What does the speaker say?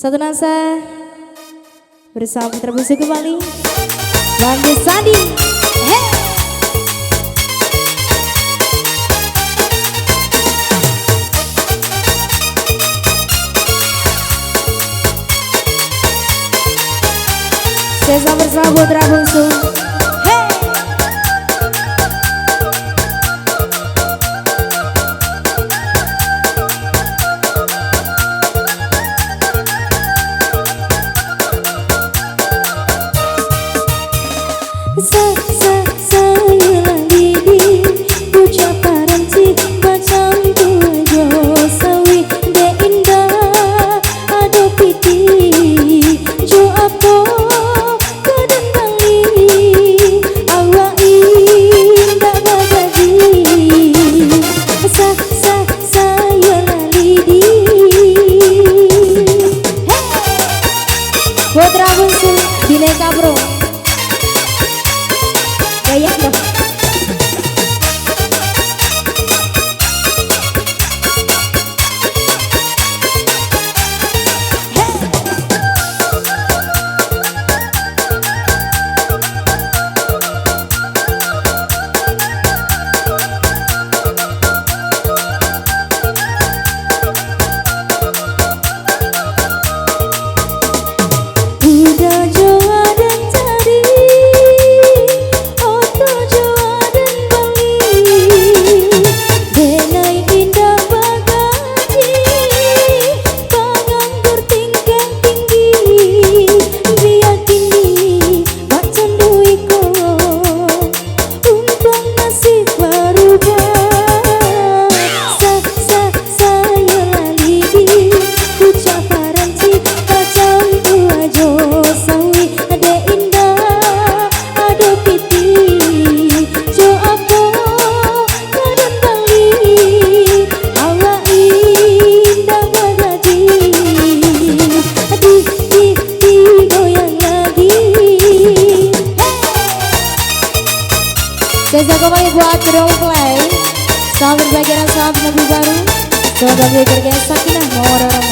Satu nasa bersama Putra Bungsu kembali Bang Sandi. Hey! Sesa bersama Putra Bungsu. Saya lagi di ucapan si macam tujo sawi de indah ado piti jo apo kadang bali awak indah bagadi saya lagi di Putra Bungsu Bineka Bro. Gaya dong. Udah Jawa dan tadi Sesa kembali buat Kedong Play. Selamat berbagi rasa nabi baru. Selamat berbagi sakinah mawaddah